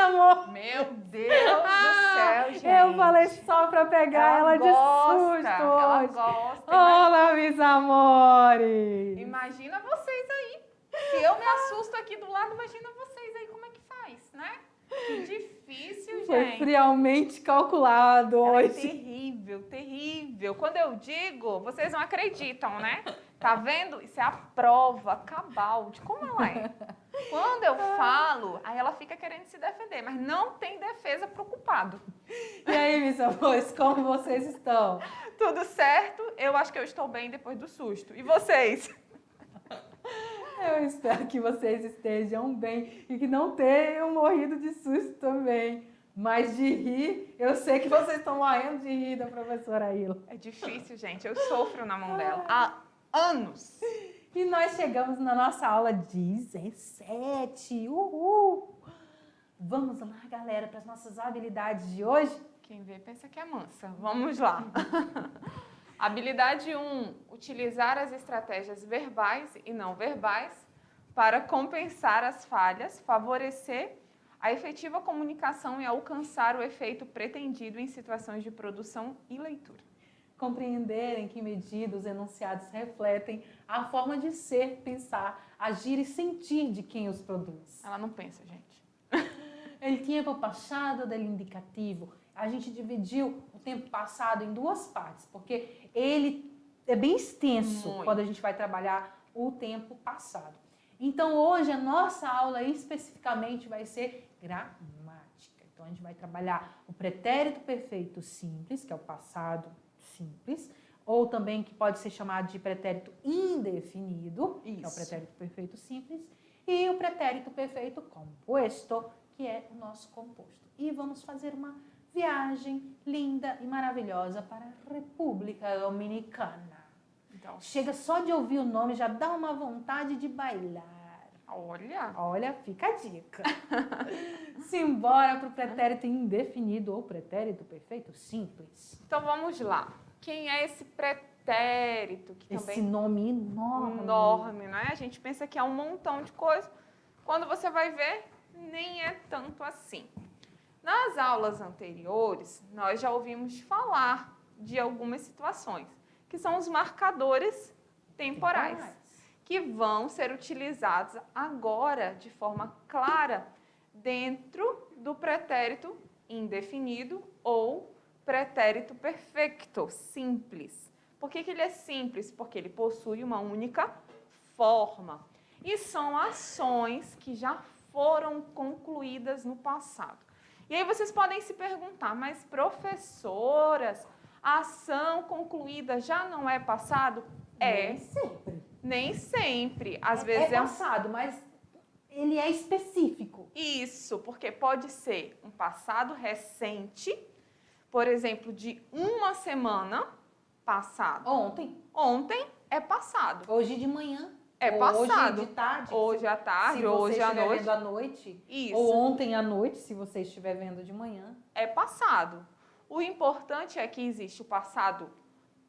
amor. Meu Deus do céu, gente. Eu falei só pra pegar ela de susto Ela hoje. gosta. Olá, meus amores. Imagina vocês aí. Se eu me assusto aqui do lado, imagina vocês aí como é que faz, né? Que difícil, Foi gente. friamente calculado Ela é hoje. terrível, terrível. Quando eu digo, vocês não acreditam, né? Tá vendo? Isso é a prova cabal de como ela é. Quando eu falo, aí ela fica querendo se defender, mas não tem defesa pro culpado. E aí, meus amores, como vocês estão? Tudo certo? Eu acho que eu estou bem depois do susto. E vocês? Eu espero que vocês estejam bem e que não tenham morrido de susto também. Mas de rir, eu sei que vocês estão morrendo de rir da professora Ilha. É difícil, gente. Eu sofro na mão dela há anos. E nós chegamos na nossa aula 17. Uhul! Vamos lá, galera, para as nossas habilidades de hoje? Quem vê pensa que é mansa. Vamos lá. Habilidade 1. Utilizar as estratégias verbais e não verbais para compensar as falhas, favorecer a efetiva comunicação e alcançar o efeito pretendido em situações de produção e leitura. Compreender em que medida os enunciados refletem a forma de ser, pensar, agir e sentir de quem os produz. Ela não pensa, gente. El tempo passado del indicativo. A gente dividiu o tempo passado em duas partes, porque ele é bem extenso Muito. quando a gente vai trabalhar o tempo passado. Então, hoje, a nossa aula especificamente vai ser gramática. Então, a gente vai trabalhar o pretérito perfeito simples, que é o passado simples, ou também que pode ser chamado de pretérito indefinido, que é o pretérito perfeito simples, e o pretérito perfeito composto, que é o nosso composto. E vamos fazer uma viagem linda e maravilhosa para a República Dominicana. Então, Chega só de ouvir o nome, já dá uma vontade de bailar. olha. Olha, fica a dica. Simbora para o pretérito indefinido ou pretérito perfeito simples. Então vamos lá. Quem é esse pretérito que Esse também nome enorme. enorme, né? A gente pensa que é um montão de coisa. Quando você vai ver, nem é tanto assim. Nas aulas anteriores, nós já ouvimos falar de algumas situações, que são os marcadores temporais, que vão ser utilizados agora de forma clara dentro do pretérito indefinido ou pretérito perfeito simples. Por que ele é simples? Porque ele possui uma única forma. E são ações que já foram concluídas no passado. E aí vocês podem se perguntar, mas professoras, a ação concluída já não é passado? É. Nem sempre. Nem sempre. Às vezes É passado, mas ele é específico. Isso, porque pode ser um passado recente, por exemplo, de uma semana passado. Ontem. Ontem é passado. Hoje de manhã. É passado. Hoje de tarde. Hoje à tarde, se hoje à você estiver noite. vendo à noite. Isso. Ou ontem à noite, se você estiver vendo de manhã. É passado. O importante é que existe o passado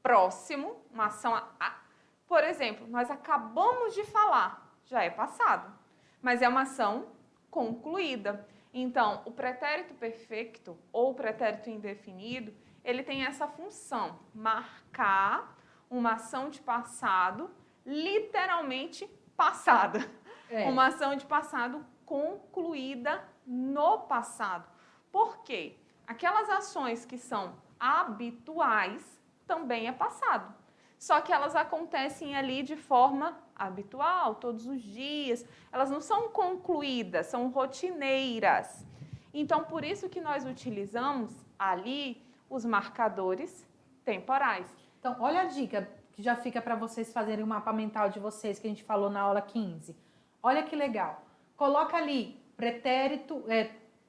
próximo, uma ação. Por exemplo, nós acabamos de falar, já é passado, mas é uma ação concluída. Então, o pretérito perfeito ou o pretérito indefinido, ele tem essa função, marcar uma ação de passado literalmente passada. Uma ação de passado concluída no passado. Por quê? Aquelas ações que são habituais também é passado. Só que elas acontecem ali de forma habitual, todos os dias. Elas não são concluídas, são rotineiras. Então, por isso que nós utilizamos ali os marcadores temporais. Então, olha a dica que já fica para vocês fazerem o mapa mental de vocês que a gente falou na aula 15. Olha que legal. Coloca ali pretérito,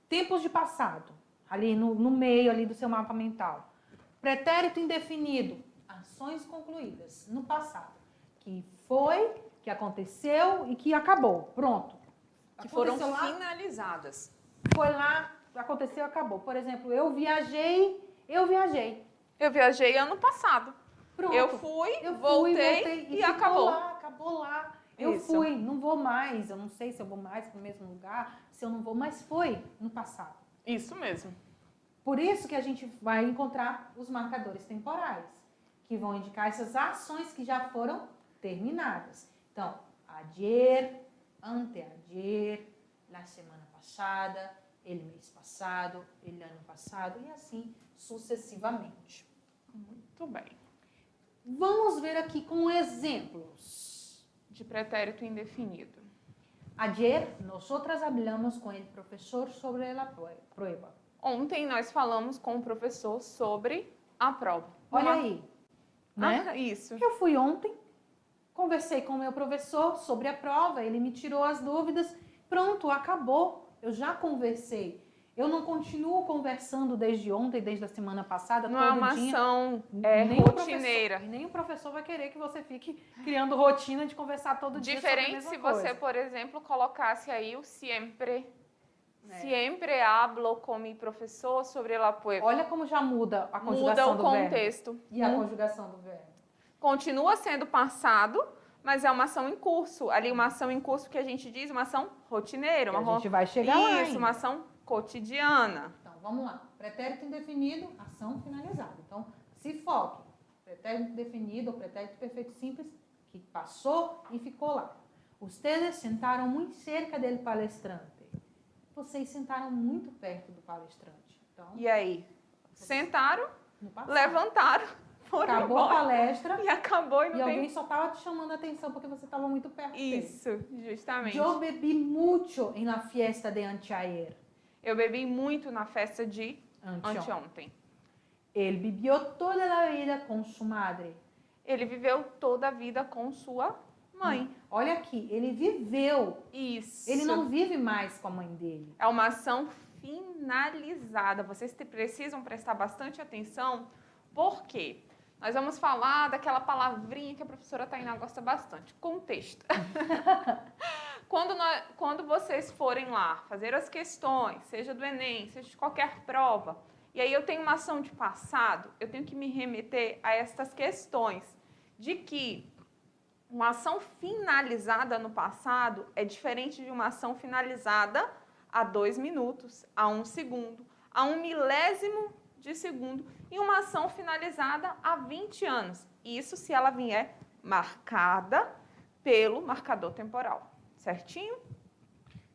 tempos de passado, ali no meio ali do seu mapa mental. Pretérito indefinido, ações concluídas no passado, que foi, que aconteceu e que acabou. Pronto. Que foram Aconteceu lá, finalizadas. foi lá, aconteceu, acabou. Por exemplo, eu viajei. Eu viajei ano passado. Pronto. Eu fui, voltei e acabou. Acabou lá. Eu Isso. fui, não vou mais, eu não sei se eu vou mais para o mesmo lugar, se eu não vou, mas foi no passado. Isso mesmo. Por isso que a gente vai encontrar os marcadores temporais, que vão indicar essas ações que já foram terminadas. Então, ayer, anteayer, la semana passada, el mês passado, el ano passado e assim sucessivamente. Muito bem. Vamos ver aqui com exemplos. De pretérito indefinido. Ayer, nosotras hablamos con el profesor sobre la prueba. Ontem nós falamos com o professor sobre a prova. Olha aí, né? Ah, isso. Eu fui ontem, conversei com o meu professor sobre a prova, ele me tirou as dúvidas, pronto, acabou. Eu já conversei. Eu não continuo conversando desde ontem, desde a semana passada, Não todo é uma dia. ação Nem o rotineira. professor- nem o professor vai querer que você fique criando rotina de conversar todo dia sobre a Diferente mesma se coisa. você, por exemplo, colocasse aí o siempre. É. Siempre hablo com mi professor sobre la prueba. Olha como já muda a Muda conjugação o do verbo. contexto. E a conjugação do verbo. Continua sendo passado, mas é uma ação em curso. Ali, uma ação em curso que a gente diz, uma ação rotineira. A gente vai chegar lá Isso, ainda. uma ação cotidiana. Então, vamos lá. Pretérito indefinido, ação finalizada. Então, se foque. Pretérito indefinido ou pretérito perfeito simples, que passou e ficou lá. Ustedes sentaram muito cerca del palestrante. Vocês sentaram muito perto do palestrante. Então, E aí? Sentaram, no passado. levantaram, foram Acabou a embora. palestra E acabou e e não alguém tem... só estava te chamando a atenção porque você estava muito perto dele. Isso, justamente. Eu bebi mucho en la fiesta de anteayer. Eu bebi muito na festa de Anteontem. anteontem. Ele vivió toda a vida com sua madre. Ele viveu toda a vida com sua mãe. Olha aqui, ele viveu. Isso. Ele não vive mais com a mãe dele. É uma ação finalizada. Vocês precisam prestar bastante atenção, porque nós vamos falar daquela palavrinha que a professora Tainá gosta bastante, contexto. Quando vocês forem lá fazer as questões, seja do Enem, seja de qualquer prova, e aí eu tenho uma ação de passado, eu tenho que me remeter a estas questões de que uma ação finalizada no passado é diferente de uma ação finalizada a 2 minutos, a 1 segundo, a 1 milésimo de segundo e uma ação finalizada há 20 anos. Isso se ela vier marcada pelo marcador temporal. Certinho?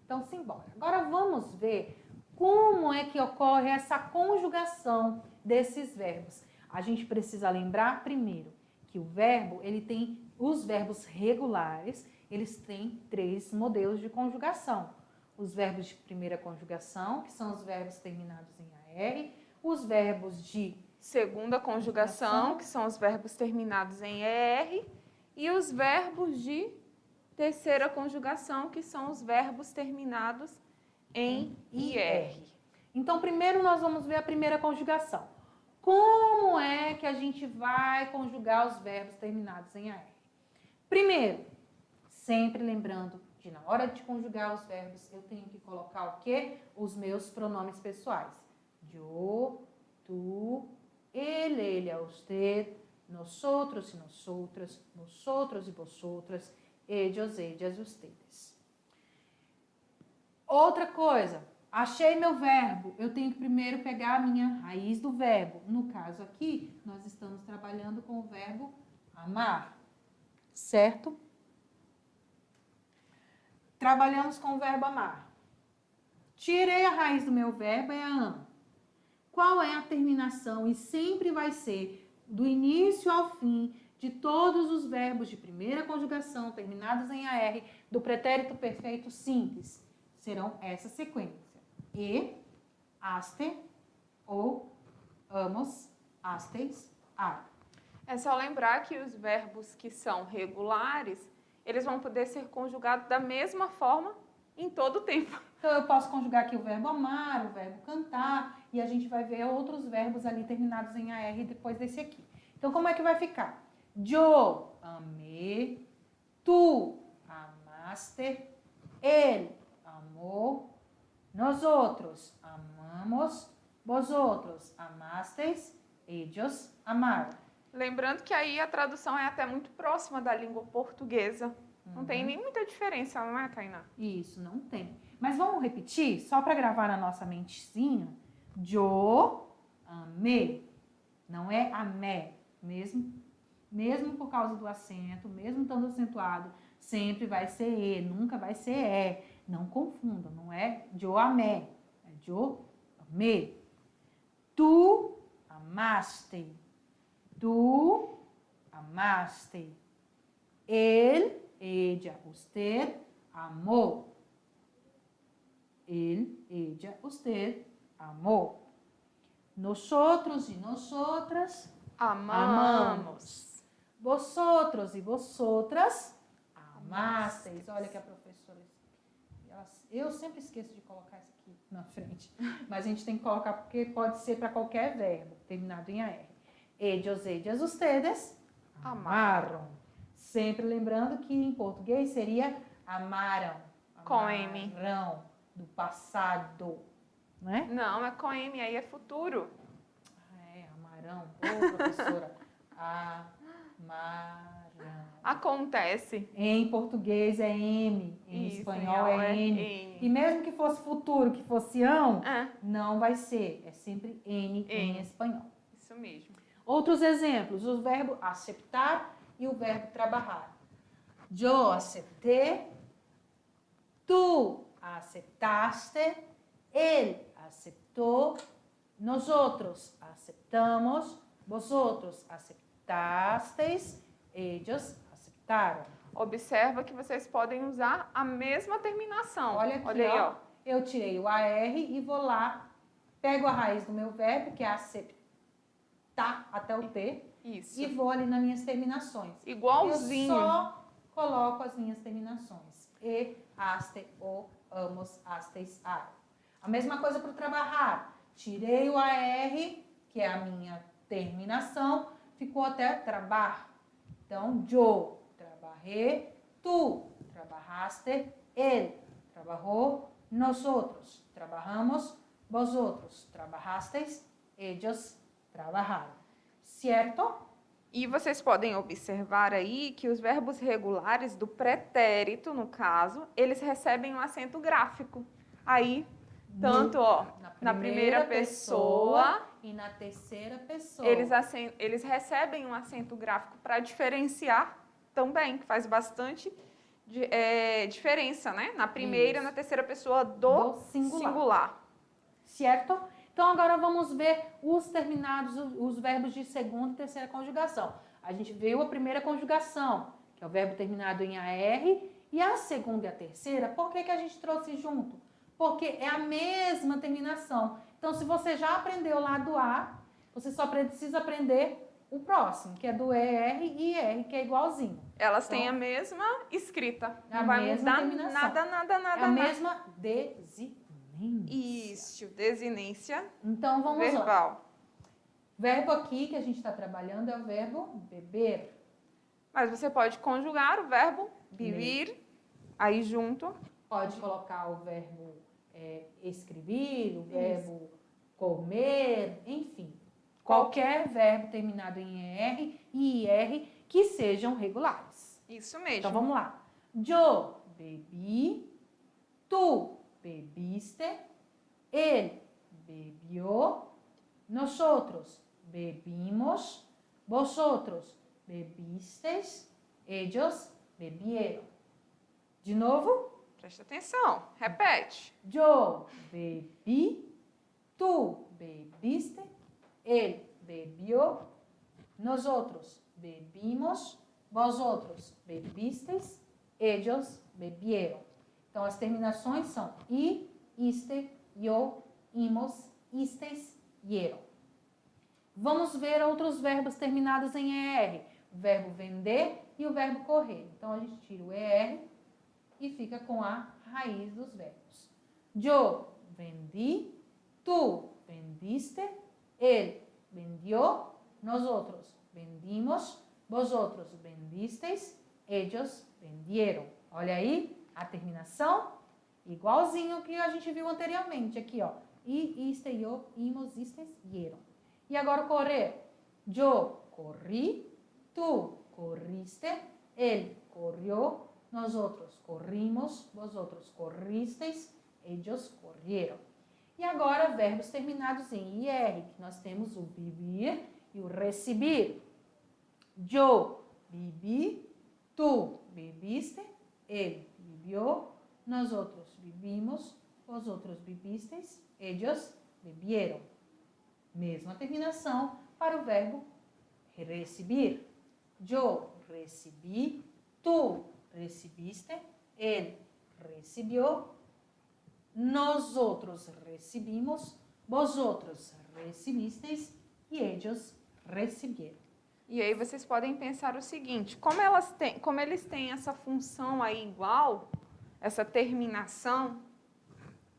Então, simbora. Agora vamos ver como é que ocorre essa conjugação desses verbos. A gente precisa lembrar primeiro que o verbo, ele tem os verbos regulares, eles têm 3 modelos de conjugação. Os verbos de primeira conjugação, que são os verbos terminados em AR, os verbos de segunda conjugação, que são os verbos terminados em ER, e os verbos de terceira conjugação, que são os verbos terminados em IR. Então, primeiro nós vamos ver a primeira conjugação. Como é que a gente vai conjugar os verbos terminados em AR? Primeiro, sempre lembrando que na hora de conjugar os verbos, eu tenho que colocar o quê? Os meus pronomes pessoais. Eu, tu, ele, usted, nosotros e nosotras, vosotros e vosotras, ellos, ellas, ustedes. Outra coisa, achei meu verbo, eu tenho que primeiro pegar a minha raiz do verbo. No caso aqui, nós estamos trabalhando com o verbo amar, certo? Trabalhamos com o verbo amar. Tirei a raiz do meu verbo, é a amo. Qual é a terminação? E sempre vai ser do início ao fim de todos os verbos de primeira conjugação terminados em AR do pretérito perfeito simples. Serão essa sequência. E, aste, ou, amos, astes, ar. É só lembrar que os verbos que são regulares, eles vão poder ser conjugados da mesma forma em todo o tempo. Então, eu posso conjugar aqui o verbo amar, o verbo cantar, e a gente vai ver outros verbos ali terminados em AR depois desse aqui. Então, como é que vai ficar? Yo amé, tu amaste, él amó, nosotros amamos, vosotros amasteis, ellos amaram. Lembrando que aí a tradução é até muito próxima da língua portuguesa. Não tem nem muita diferença, não é, Tainá? Isso, não tem. Mas vamos repetir, só para gravar na nossa mentezinha. Eu amei. Não é amé. Mesmo por causa do acento, mesmo estando acentuado, sempre vai ser E, nunca vai ser E. Não confundam, não é eu amé. É eu amei. Tu amaste. Tu amaste. Él, ella, usted amó. Él, ella, usted amó. Nosotros y nosotras amamos. Vosotros y vosotras amasteis. Olha que a professora... Eu sempre esqueço de colocar isso aqui na frente. Mas a gente tem que colocar porque pode ser para qualquer verbo, terminado em AR. Ellos, ellas, ustedes amaram. Sempre lembrando que em português seria amaram. Com M. Amaram, do passado. Né? Não, é com M, aí é futuro. Amarão. Ô, professora. Amarão. Acontece. Em português é M, em Isso, espanhol é N. E mesmo que fosse futuro, que fosse ão, não vai ser. É sempre N em espanhol. Isso mesmo. Outros exemplos, o verbo aceptar e o verbo trabalhar. Eu aceptei, tu aceptaste, ele aceptou, nós outros aceptamos, vosotros aceptasteis, ellos aceptaram. Observa que vocês podem usar a mesma terminação. Olha aqui, aí, ó. Eu tirei o AR e vou lá, pego a raiz do meu verbo, que é aceptar até o T, Isso. e vou ali nas minhas terminações. Igualzinho. Eu só coloco as minhas terminações. E, aste, o, amos, astes, ar. A mesma coisa para o trabalhar. Tirei o AR, que é a minha terminação, ficou até trabar. Então, yo trabajé, tu trabajaste, él trabajó, nosotros trabajamos, vosotros trabajasteis, ellos trabajaram. Certo? E vocês podem observar aí que os verbos regulares do pretérito, no caso, eles recebem um acento gráfico. Aí, tanto ó, na primeira pessoa e na terceira pessoa. Eles recebem um acento gráfico para diferenciar também, que faz bastante diferença, né? Na primeira e na terceira pessoa do singular. Certo? Então, agora vamos ver os terminados, os verbos de segunda e terceira conjugação. A gente viu a primeira conjugação, que é o verbo terminado em AR, e a segunda e a terceira, por que a gente trouxe junto? Porque é a mesma terminação. Então, se você já aprendeu lá do A, você só precisa aprender o próximo, que é do ER e IR, que é igualzinho. Elas têm a mesma escrita. Não vai mudar nada. É a mesma desinência. Isso, desinência então, vamos verbal. lá. O verbo aqui que a gente está trabalhando é o verbo beber. Mas você pode conjugar o verbo beber aí junto. Pode colocar o verbo escrever, o verbo comer, enfim. Qualquer verbo terminado em ER e IR que sejam regulares. Isso mesmo. Então, vamos lá. Eu bebi, tu bebiste, ele bebió, nosotros bebimos, vosotros bebisteis, ellos bebieron. De novo. Presta atenção. Repete. Eu bebi, tu bebiste, ele bebió, nosotros bebimos, vosotros bebisteis, ellos bebieron. Então, as terminações são i, iste, yo, imos, istes, ieron. Vamos ver outros verbos terminados em ER. O verbo vender e o verbo correr. Então, a gente tira o ER e fica com a raiz dos verbos. Eu vendi, tu vendiste, ele vendió, nosotros vendimos, vosotros vendisteis, ellos vendieron. Olha aí a terminação, igualzinho que a gente viu anteriormente aqui, ó. I, iste, yo, imos, istes, ieron. E agora correr. Eu corri, tu corriste, ele corrió, Nosotros corrimos, vosotros corristeis, ellos corrieron. E agora, verbos terminados em IR, que nós temos o vivir e o recibir. Yo viví, tú viviste, él vivió, nosotros vivimos, vosotros vivisteis, ellos vivieron. Mesma terminação para o verbo recibir. Yo recibí, tú recibiste, él recibió, nosotros recibimos, vosotros recibisteis e ellos recibieron. E aí vocês podem pensar o seguinte, como eles têm essa função aí igual, essa terminação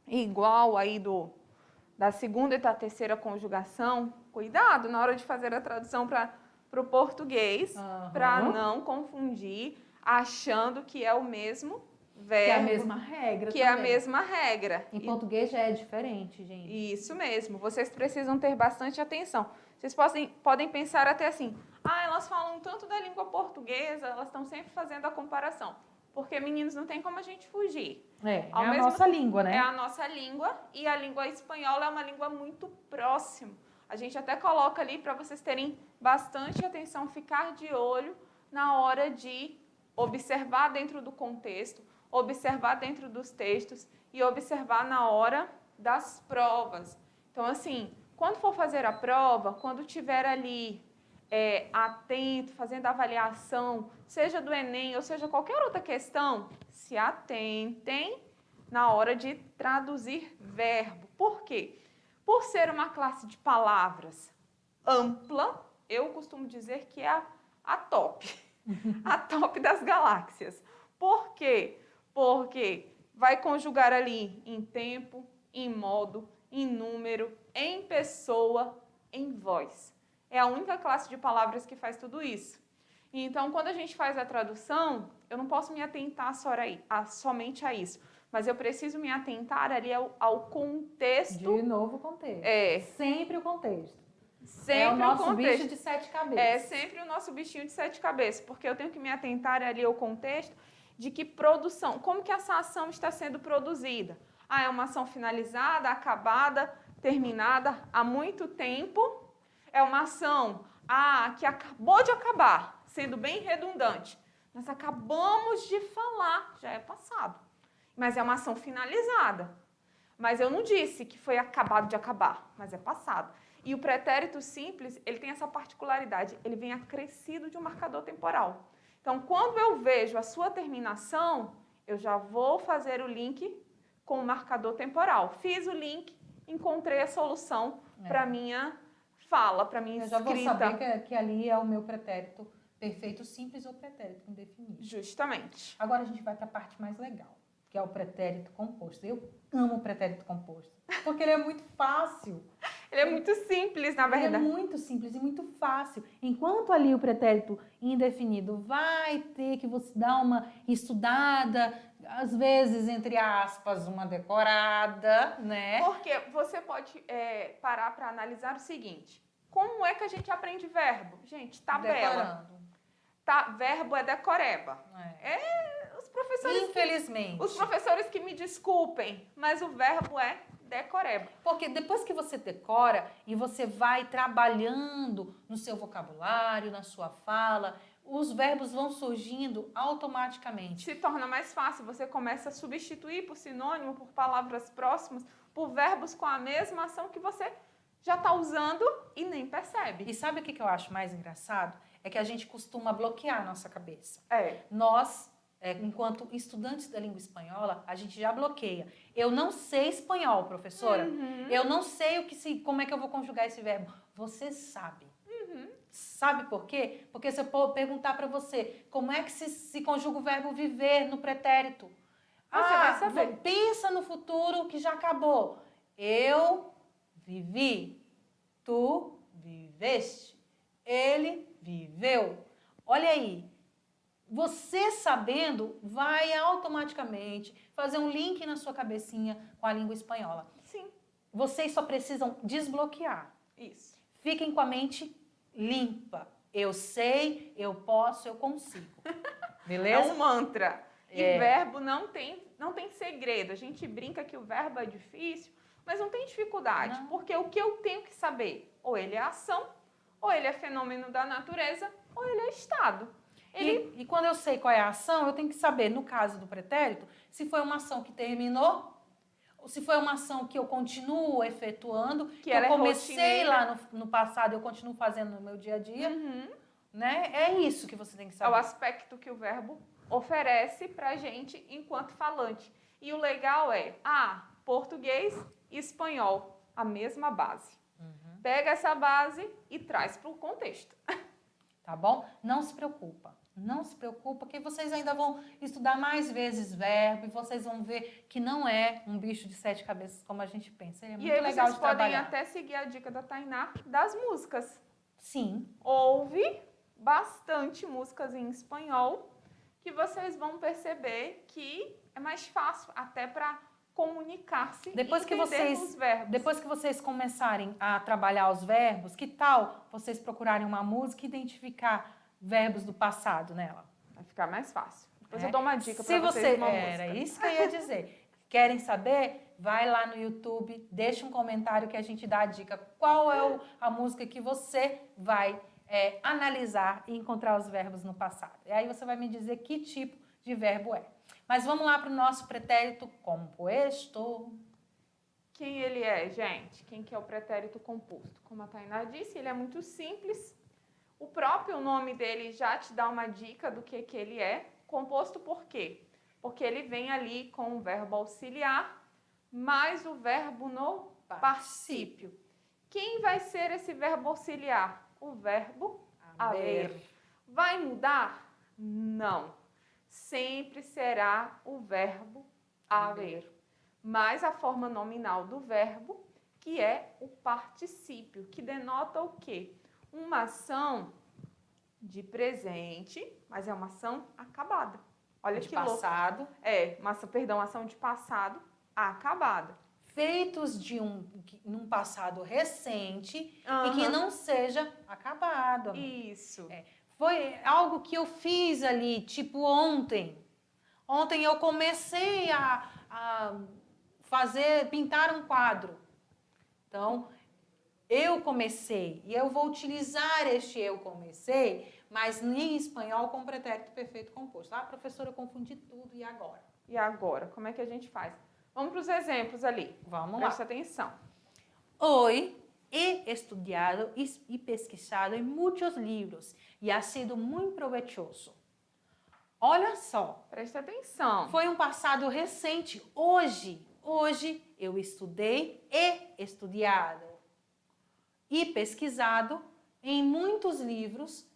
igual aí da segunda e da terceira conjugação, cuidado na hora de fazer a tradução para o português, para não confundir, achando que é o mesmo verbo. Que é a mesma regra Que também. É a mesma regra. Em português já é diferente, gente. Isso mesmo. Vocês precisam ter bastante atenção. Vocês podem pensar até assim, elas falam tanto da língua portuguesa, elas estão sempre fazendo a comparação. Porque, meninos, não tem como a gente fugir. É a nossa língua, né? É a nossa língua e a língua espanhola é uma língua muito próxima. A gente até coloca ali para vocês terem bastante atenção, ficar de olho na hora de observar dentro do contexto, observar dentro dos textos e observar na hora das provas. Então, assim, quando for fazer a prova, quando tiver ali atento, fazendo a avaliação, seja do Enem ou seja qualquer outra questão, se atentem na hora de traduzir verbo. Por quê? Por ser uma classe de palavras ampla, eu costumo dizer que é a top, a top das galáxias. Por quê? Porque vai conjugar ali em tempo, em modo, em número, em pessoa, em voz. É a única classe de palavras que faz tudo isso. Então, quando a gente faz a tradução, eu não posso me atentar somente a isso, mas eu preciso me atentar ali ao contexto. De novo o contexto. Sempre o contexto. Sempre é o nosso contexto. Bicho de 7 cabeças. É sempre o nosso bichinho de 7 cabeças, porque eu tenho que me atentar ali ao contexto de que produção, como que essa ação está sendo produzida. É uma ação finalizada, acabada, terminada há muito tempo. É uma ação que acabou de acabar, sendo bem redundante. Nós acabamos de falar, já é passado. Mas é uma ação finalizada. Mas eu não disse que foi acabado de acabar, mas é passado. E o pretérito simples, ele tem essa particularidade, ele vem acrescido de um marcador temporal. Então, quando eu vejo a sua terminação, eu já vou fazer o link com o marcador temporal. Fiz o link, encontrei a solução para a minha fala, para a minha escrita. Eu já vou saber que ali é o meu pretérito perfeito simples ou pretérito indefinido. Justamente. Agora a gente vai para a parte mais legal, que é o pretérito composto. Eu amo o pretérito composto, porque ele é muito fácil. Ele é muito simples, na verdade. Ele é muito simples e muito fácil. Enquanto ali o pretérito indefinido vai ter que você dar uma estudada, às vezes, entre aspas, uma decorada, né? Porque você pode parar para analisar o seguinte. Como é que a gente aprende verbo? Gente, tabela. Verbo é decoreba. Os professores... Infelizmente. Os professores que me desculpem, mas o verbo é decoreba. Porque depois que você decora e você vai trabalhando no seu vocabulário, na sua fala, os verbos vão surgindo automaticamente. Se torna mais fácil, você começa a substituir por sinônimo, por palavras próximas, por verbos com a mesma ação que você já está usando e nem percebe. E sabe o que eu acho mais engraçado? É que a gente costuma bloquear a nossa cabeça. Nós, enquanto estudantes da língua espanhola, a gente já bloqueia. Eu não sei espanhol, professora. Eu não sei como é que eu vou conjugar esse verbo. Você sabe. Sabe por quê? Porque se eu perguntar para você como é que se conjuga o verbo viver no pretérito, você vai saber. Pensa no futuro que já acabou. Eu vivi, tu viveste, ele viveu. Olha aí, você sabendo vai automaticamente fazer um link na sua cabecinha com a língua espanhola. Sim. Vocês só precisam desbloquear. Isso. Fiquem com a mente limpa. Eu sei, eu posso, eu consigo. Beleza? É um mantra. E verbo não tem segredo. A gente brinca que o verbo é difícil, mas não tem dificuldade. Não. Porque o que eu tenho que saber? Ou ele é ação, ou ele é fenômeno da natureza, ou ele é estado. E quando eu sei qual é a ação, eu tenho que saber, no caso do pretérito, se foi uma ação que terminou, ou se foi uma ação que eu continuo efetuando, que eu ela é comecei rotineira. lá no passado, eu continuo fazendo no meu dia a dia, né? É isso que você tem que É o saber. aspecto que o verbo oferece pra gente enquanto falante. E o legal é, português e espanhol, a mesma base. Pega essa base e traz para o contexto. Tá bom? Não se preocupa. Não se preocupa, que vocês ainda vão estudar mais vezes verbo e vocês vão ver que não é um bicho de 7 cabeças como a gente pensa. Ele é muito E aí legal vocês de podem trabalhar. até seguir a dica da Tainá das músicas. Sim. Ouve bastante músicas em espanhol que vocês vão perceber que é mais fácil até para comunicar-se e entender os verbos. Depois que vocês começarem a trabalhar os verbos, que tal vocês procurarem uma música e identificar verbos do passado nela? Vai ficar mais fácil. Depois eu dou uma dica para Se vocês de uma Era música. isso que eu ia dizer. Querem saber? Vai lá no YouTube, deixa um comentário que a gente dá a dica. Qual é a música que você vai analisar e encontrar os verbos no passado? E aí você vai me dizer que tipo de verbo é. Mas vamos lá para o nosso pretérito composto. Quem ele é, gente? Quem que é o pretérito composto? Como a Tainá disse, ele é muito simples. O próprio nome dele já te dá uma dica do que ele é. Composto por quê? Porque ele vem ali com o verbo auxiliar, mais o verbo no particípio. Quem vai ser esse verbo auxiliar? O verbo haver. Vai mudar? Não. Sempre será o verbo haver. Mas a forma nominal do verbo, que é o particípio, que denota o quê? Uma ação de presente, mas é uma ação acabada. Olha de que louco. passado. Ação de passado acabada. Feitos num passado recente e que não seja acabado. Isso. Foi algo que eu fiz ali, tipo ontem. Ontem eu comecei a pintar um quadro. Então, eu comecei, e eu vou utilizar este eu comecei, mas em espanhol com pretérito perfeito composto. Professora, eu confundi tudo, e agora? E agora? Como é que a gente faz? Vamos para os exemplos ali. Vamos Presta lá. atenção. Hoy he estudiado y pesquisado en muchos libros y ha sido muy provechoso. Olha só. Presta atenção. Foi um passado recente. Hoje eu estudei e estudado e pesquisado em muitos livros.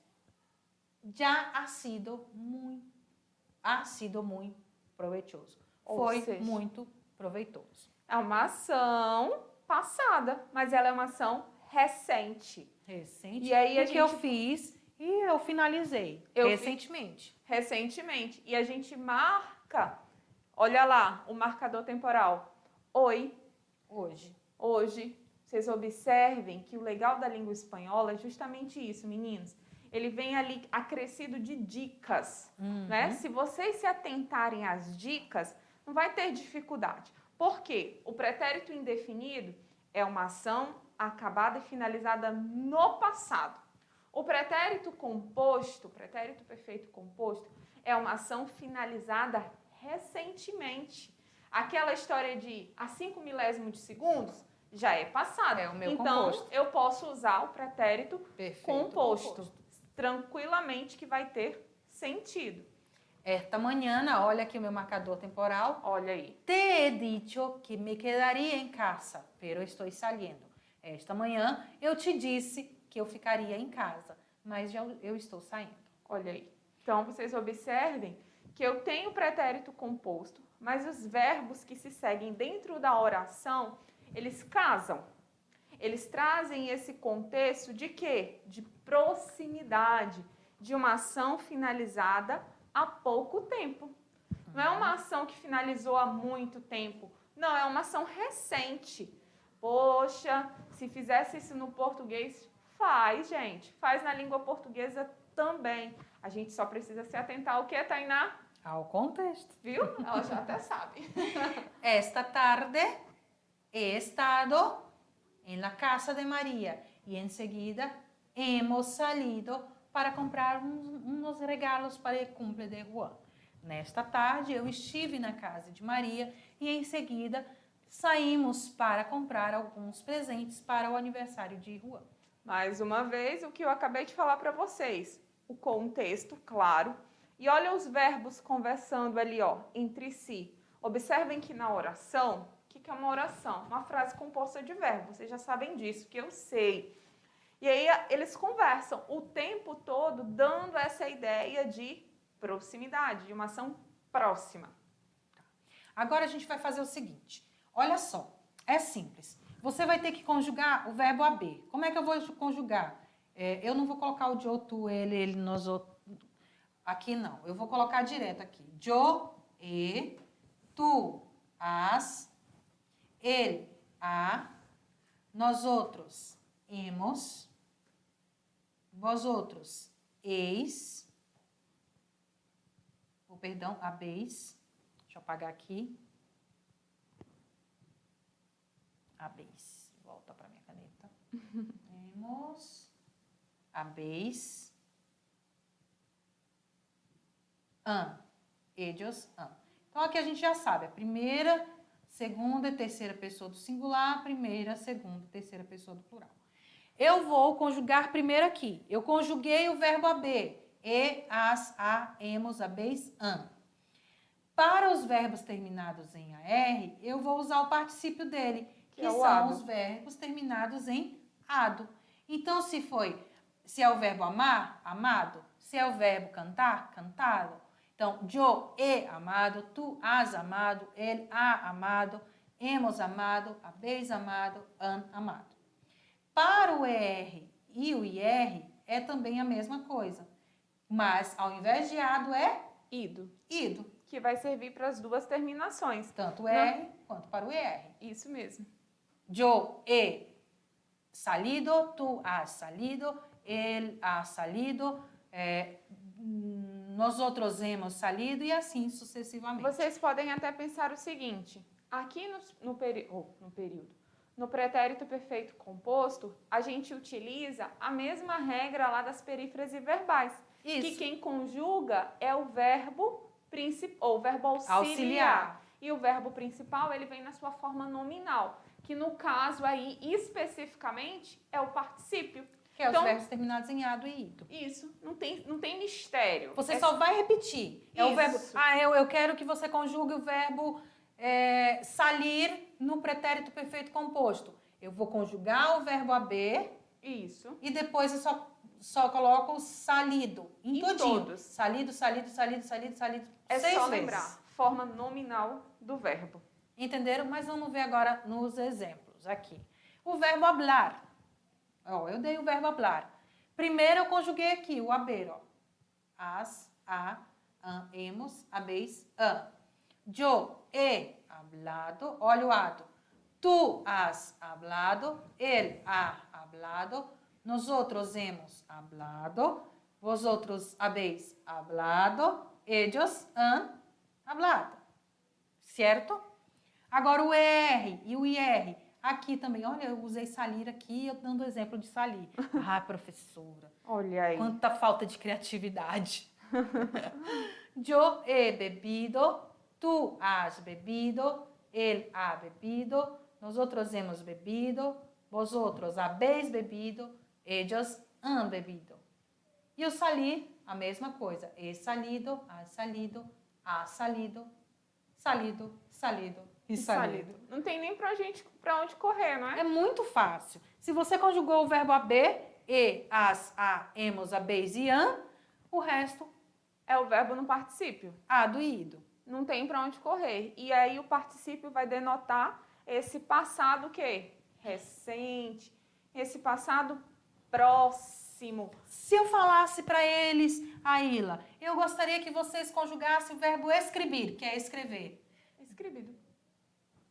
Já ha sido muito proveitoso. Foi muito proveitoso. É uma ação passada, mas ela é uma ação recente. E aí eu fiz e eu finalizei recentemente. E a gente marca, olha lá, o marcador temporal. Hoje. Vocês observem que o legal da língua espanhola é justamente isso, meninos. Ele vem ali acrescido de dicas, né? Se vocês se atentarem às dicas, não vai ter dificuldade. Por quê? O pretérito indefinido é uma ação acabada e finalizada no passado. O pretérito composto, o pretérito perfeito composto, é uma ação finalizada recentemente. Aquela história de a 5 milésimo de segundos já é passado. É o meu então, composto. eu posso usar o pretérito perfeito composto tranquilamente, que vai ter sentido. Esta mañana, olha aqui o meu marcador temporal. Olha aí. Te he dicho que me quedaria em casa, pero estou saliendo. Esta manhã eu te disse que eu ficaria em casa, mas eu estou saindo. Olha aí. Então, vocês observem que eu tenho pretérito composto, mas os verbos que se seguem dentro da oração, eles casam. Eles trazem esse contexto de quê? De proximidade, de uma ação finalizada há pouco tempo. Não é uma ação que finalizou há muito tempo. Não, é uma ação recente. Poxa, se fizesse isso no português, faz, gente. Faz na língua portuguesa também. A gente só precisa se atentar ao que, Tainá? Ao contexto. Viu? Ela já até sabe. Esta tarde he estado en la casa de María y enseguida hemos salido para comprar uns regalos para o cumple de Juan. Nesta tarde eu estive na casa de Maria e em seguida saímos para comprar alguns presentes para o aniversário de Juan. Mais uma vez, o que eu acabei de falar para vocês. O contexto, claro. E olha os verbos conversando ali, ó, entre si. Observem que na oração, o que é uma oração? Uma frase composta de verbos. Vocês já sabem disso, que eu sei. E aí eles conversam o tempo todo dando essa ideia de proximidade, de uma ação próxima. Agora a gente vai fazer o seguinte. Olha só, é simples. Você vai ter que conjugar o verbo haver. Como é que eu vou conjugar? Eu não vou colocar o yo, tu, ele, nós, aqui não. Eu vou colocar direto aqui. Yo, tu, as, ele, a, nós outros, hemos, vós outros, eis, perdão, habeis. Deixa eu apagar aqui. Habeis. Volta para minha caneta. Temos. Habeis. Ellos. Então, aqui a gente já sabe. A primeira, segunda e terceira pessoa do singular. Primeira, segunda e terceira pessoa do plural. Eu vou conjugar primeiro aqui. Eu conjuguei o verbo haber. As, a, hemos, habeis, Para os verbos terminados em AR, eu vou usar o particípio dele, que é são ado. os verbos terminados em ado. Então, se é o verbo amar, amado. Se é o verbo cantar, cantado. Então, yo he amado, tu has amado, ele ha amado, hemos amado, habeis amado, amado. Para o ER e o IR é também a mesma coisa. Mas, ao invés de ado, é Ido. ido. Que vai servir para as duas terminações. Tanto o R quanto para o ER. Isso mesmo. Yo he salido, tu has salido, él ha salido, nós outros hemos salido e assim sucessivamente. Vocês podem até pensar o seguinte. Aqui no período. No pretérito perfeito composto, a gente utiliza a mesma regra lá das perífrases verbais. Isso. Que quem conjuga é o verbo principal, ou o verbo auxiliar. E o verbo principal, ele vem na sua forma nominal, que no caso aí, especificamente, é o particípio. Que é os verbos terminados em ado e ido. Isso, não tem mistério. Você só vai repetir. É o verbo. Eu quero que você conjugue o verbo salir no pretérito perfeito composto. Eu vou conjugar o verbo haber. Isso. E depois eu só coloco o salido. Em todos. Salido, salido, salido, salido, salido. É 6 só vezes. lembrar. Forma nominal do verbo. Entenderam? Mas vamos ver agora nos exemplos aqui. O verbo hablar. Eu dei o verbo hablar. Primeiro eu conjuguei aqui o haber. As, a, hemos, habeis, yo he hablado. Olha o ado. Tu has hablado. Él ha hablado. Nosotros hemos hablado. Vosotros habéis hablado. Ellos han hablado. Certo? Agora o ER e o IR. Aqui também, olha, eu usei salir aqui, eu dando exemplo de salir. Ah, professora. Olha aí. Quanta falta de criatividade. Yo he bebido, tu has bebido, él ha bebido, nosotros hemos bebido, vosotros habéis bebido, ellos han bebido. E o salir, a mesma coisa. He salido, has salido, ha salido, salido, salido. E salido. Não tem nem pra onde correr, não é? É muito fácil. Se você conjugou o verbo haber, as, a, hemos, habeis e o resto é o verbo no particípio. Ado e ido. Não tem para onde correr. E aí o particípio vai denotar esse passado o quê? Recente. Esse passado próximo. Se eu falasse para eles, Aila, eu gostaria que vocês conjugassem o verbo escrever, que é escrever. Escrevido.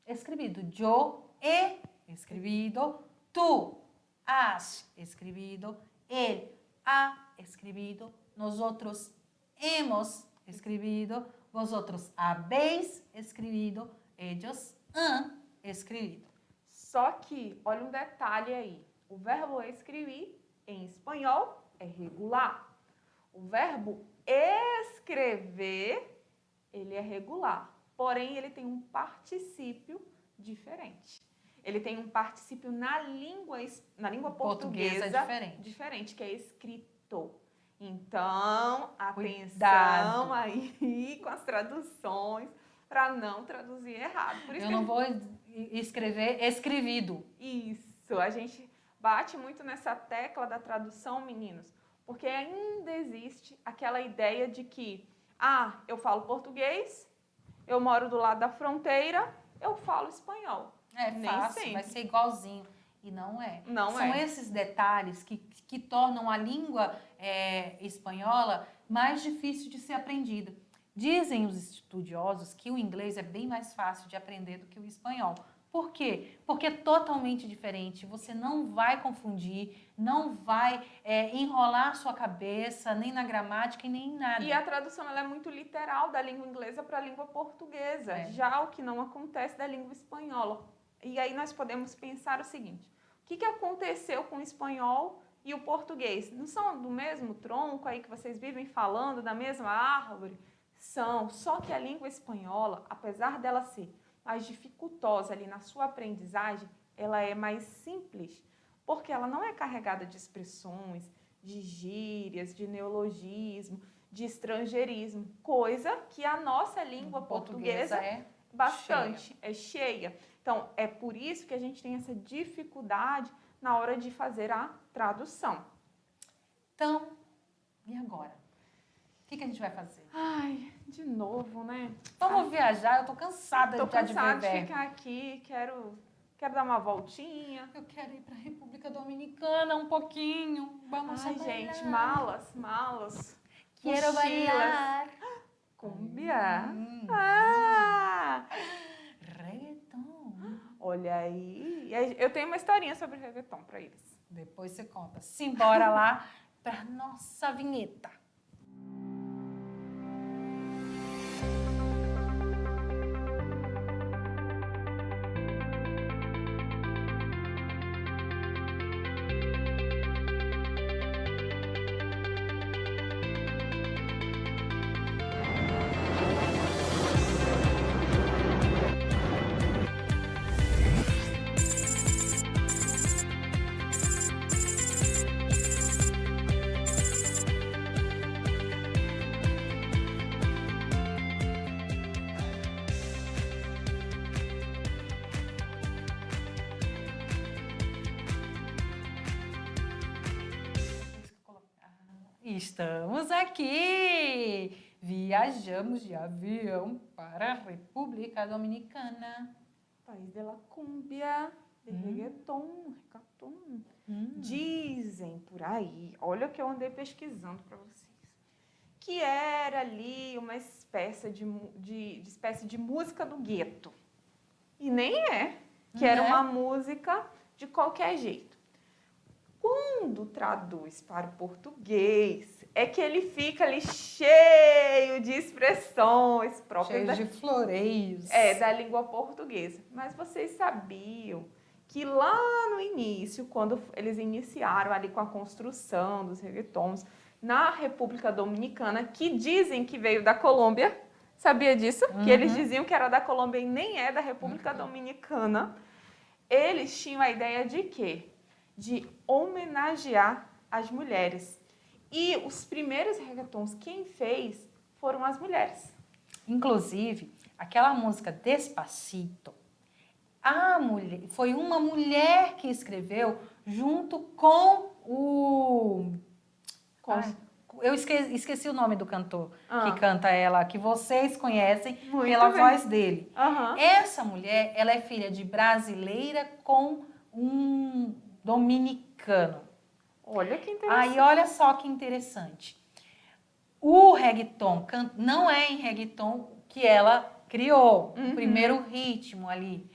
Escrevido. Yo he escribido, tu has escribido, él ha escribido, nosotros hemos escribido, vosotros habéis escrito, ellos han escrito. Só que, olha um detalhe aí. O verbo escrever, em espanhol, é regular. O verbo escrever, ele é regular. Porém, ele tem um particípio diferente. Ele tem um particípio na língua portuguesa diferente, que é escrito. Então, atenção aí com as traduções, para não traduzir errado. Por isso eu não vou escrever escrevido. Isso, a gente bate muito nessa tecla da tradução, meninos, porque ainda existe aquela ideia de que, eu falo português, eu moro do lado da fronteira, eu falo espanhol. Nem fácil, sempre. Vai ser igualzinho. E não é. São esses detalhes que tornam a língua espanhola mais difícil de ser aprendida. Dizem os estudiosos que o inglês é bem mais fácil de aprender do que o espanhol. Por quê? Porque é totalmente diferente. Você não vai confundir, não vai enrolar a sua cabeça, nem na gramática e nem em nada. E a tradução ela é muito literal da língua inglesa para a língua portuguesa, já o que não acontece da língua espanhola. E aí nós podemos pensar o seguinte, o que aconteceu com o espanhol e o português? Não são do mesmo tronco aí que vocês vivem falando, da mesma árvore? São, só que a língua espanhola, apesar dela ser mais dificultosa ali na sua aprendizagem, ela é mais simples, porque ela não é carregada de expressões, de gírias, de neologismo, de estrangeirismo, coisa que a nossa língua portuguesa é bastante, é cheia. Então, é por isso que a gente tem essa dificuldade na hora de fazer a tradução. Então, e agora? O que a gente vai fazer? Ai, de novo, né? Vamos viajar, eu tô cansada de viver. Ficar aqui, quero dar uma voltinha. Eu quero ir para a República Dominicana um pouquinho. Vamos bailar. Gente, malas. Quero bailar. Cumbia. Reggaeton. Olha aí. Eu tenho uma historinha sobre reggaeton para eles. Depois você conta. Simbora lá para nossa vinheta. Estamos aqui! Viajamos de avião para a República Dominicana. País de la cumbia, de reggaeton. Dizem por aí, olha o que eu andei pesquisando para vocês, que era ali uma espécie de música do gueto. E nem que era uma música de qualquer jeito. Quando traduz para o português, é que ele fica ali cheio de expressões próprias. Cheio de floreios. Da língua portuguesa. Mas vocês sabiam que lá no início, quando eles iniciaram ali com a construção dos reggaetons, na República Dominicana, que dizem que veio da Colômbia, sabia disso? Que eles diziam que era da Colômbia e nem é da República Dominicana. Eles tinham a ideia de quê? De homenagear as mulheres. E os primeiros reggaetons, quem fez foram as mulheres. Inclusive, aquela música Despacito, foi uma mulher que escreveu junto com o... eu esqueci o nome do cantor que canta ela, que vocês conhecem pela voz dele. Essa mulher, ela é filha de brasileira com um dominicano. Olha que interessante. Aí, olha só que interessante. O reggaeton, não é em reggaeton que ela criou o primeiro ritmo ali.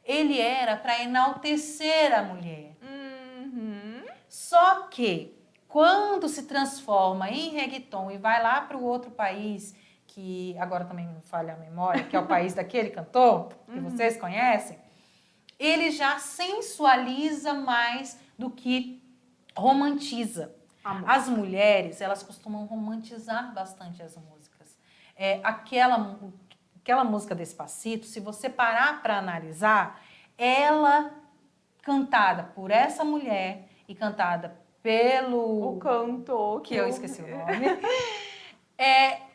Ele era para enaltecer a mulher. Só que, quando se transforma em reggaeton e vai lá para o outro país, que agora também me falha a memória, que é o país daquele cantor, que vocês conhecem, ele já sensualiza mais do que romantiza. As mulheres, elas costumam romantizar bastante as músicas. Aquela música Despacito, se você parar para analisar, ela cantada por essa mulher e cantada pelo... O cantor que eu esqueci o nome.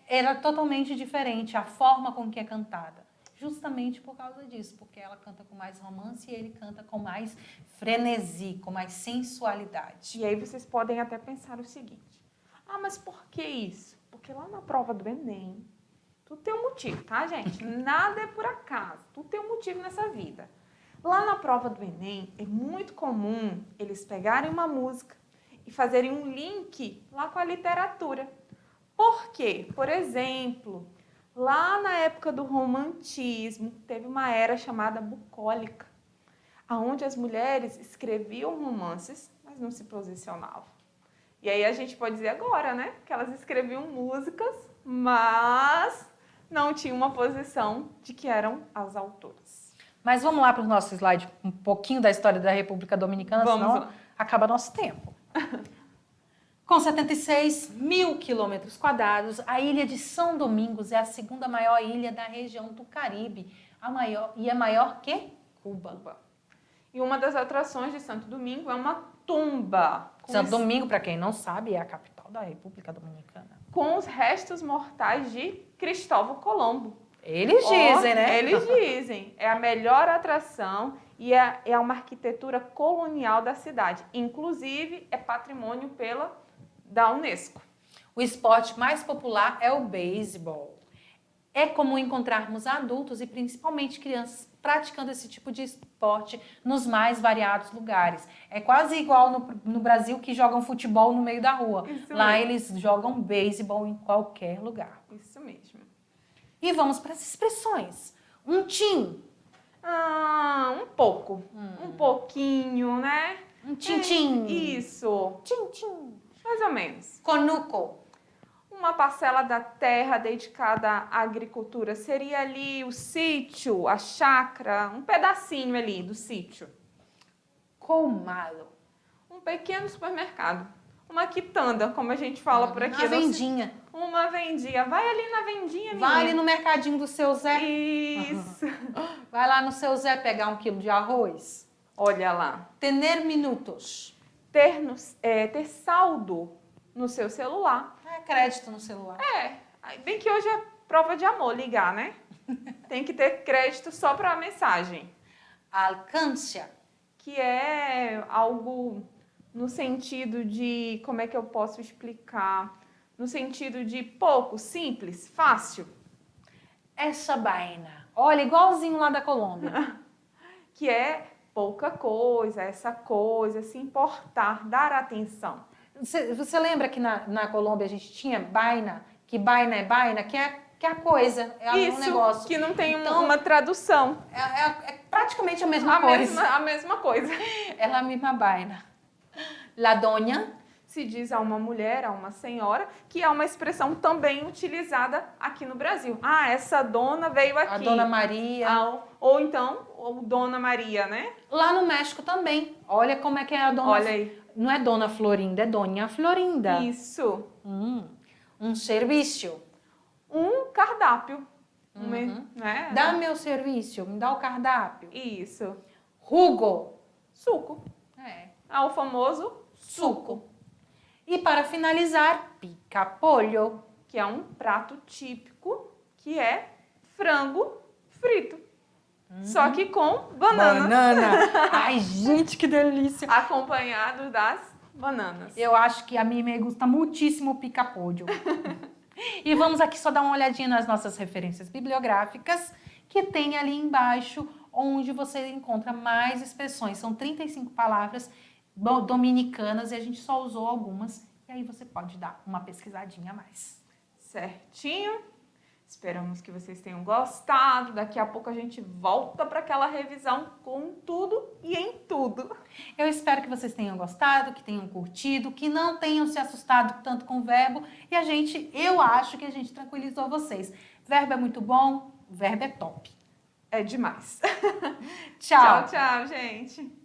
Era totalmente diferente a forma com que é cantada. Justamente por causa disso, porque ela canta com mais romance e ele canta com mais frenesi, com mais sensualidade. E aí vocês podem até pensar o seguinte: ah, mas por que isso? Porque lá na prova do Enem, tudo tem um motivo, tá, gente? Nada é por acaso, tudo tem um motivo nessa vida. Lá na prova do Enem, é muito comum eles pegarem uma música e fazerem um link lá com a literatura. Por quê? Por exemplo, lá na época do romantismo, teve uma era chamada bucólica, onde as mulheres escreviam romances, mas não se posicionavam. E aí a gente pode dizer agora, né? Que elas escreviam músicas, mas não tinham uma posição de que eram as autoras. Mas vamos lá para o nosso slide, um pouquinho da história da República Dominicana, senão acaba nosso tempo. Com 76 mil quilômetros quadrados, a ilha de São Domingos é a segunda maior ilha da região do Caribe, é maior que Cuba. E uma das atrações de Santo Domingo é uma tumba. Santo Domingo, para quem não sabe, é a capital da República Dominicana. Com os restos mortais de Cristóvão Colombo. Eles dizem, né? Eles dizem. É a melhor atração e é uma arquitetura colonial da cidade. Inclusive, é patrimônio da Unesco. O esporte mais popular é o beisebol. É comum encontrarmos adultos e principalmente crianças praticando esse tipo de esporte nos mais variados lugares. É quase igual no Brasil, que jogam futebol no meio da rua. Isso Lá mesmo. eles jogam beisebol em qualquer lugar. Isso mesmo. E vamos para as expressões. Um tim. Um pouco. Um pouquinho, né? Um tim-tim. Isso. Tim-tim. Mais ou menos. Conuco. Uma parcela da terra dedicada à agricultura seria ali o sítio, a chácara, um pedacinho ali do sítio. Colmado. Um pequeno supermercado. Uma quitanda, como a gente fala por aqui. Uma vendinha. Uma vendinha. Vai ali na vendinha, menina. Vai ali no mercadinho do seu Zé. Isso. Vai lá no seu Zé pegar 1 quilo de arroz. Olha lá. Tener minutos. Ter saldo no seu celular. Crédito no celular. Bem que hoje é prova de amor ligar, né? Tem que ter crédito só para a mensagem. Alcância. Que é algo no sentido de, como é que eu posso explicar? No sentido de pouco, simples, fácil. Essa vaina. Olha, igualzinho lá da Colômbia. Que é pouca coisa, essa coisa, se importar, dar atenção. Você lembra que na Colômbia a gente tinha baina? Que baina é baina? Que é a coisa, é um negócio. Que não tem uma tradução. É praticamente a mesma coisa. A mesma coisa. É a mesma baina. La doña. Se diz a uma mulher, a uma senhora, que é uma expressão também utilizada aqui no Brasil. Ah, essa dona veio aqui. A Dona Maria. Ou então, Dona Maria, né? Lá no México também. Olha como é que é a Dona... Olha aí. Não é Dona Florinda, é Dona Florinda. Isso. Um serviço. Um cardápio. Né? Dá meu serviço, me dá o cardápio. Isso. Jugo. Suco. O famoso suco. E para finalizar, pica-pollo. Que é um prato típico, que é frango frito. Só que com bananas. Banana. Ai, gente, que delícia. Acompanhado das bananas. Eu acho que a mim me gusta muitíssimo pica-pollo. E vamos aqui só dar uma olhadinha nas nossas referências bibliográficas, que tem ali embaixo, onde você encontra mais expressões. São 35 palavras dominicanas e a gente só usou algumas. E aí você pode dar uma pesquisadinha a mais. Certinho. Esperamos que vocês tenham gostado. Daqui a pouco a gente volta para aquela revisão com tudo e em tudo. Eu espero que vocês tenham gostado, que tenham curtido, que não tenham se assustado tanto com o verbo. E eu acho que a gente tranquilizou vocês. Verbo é muito bom, verbo é top. É demais. Tchau. Tchau, tchau, gente.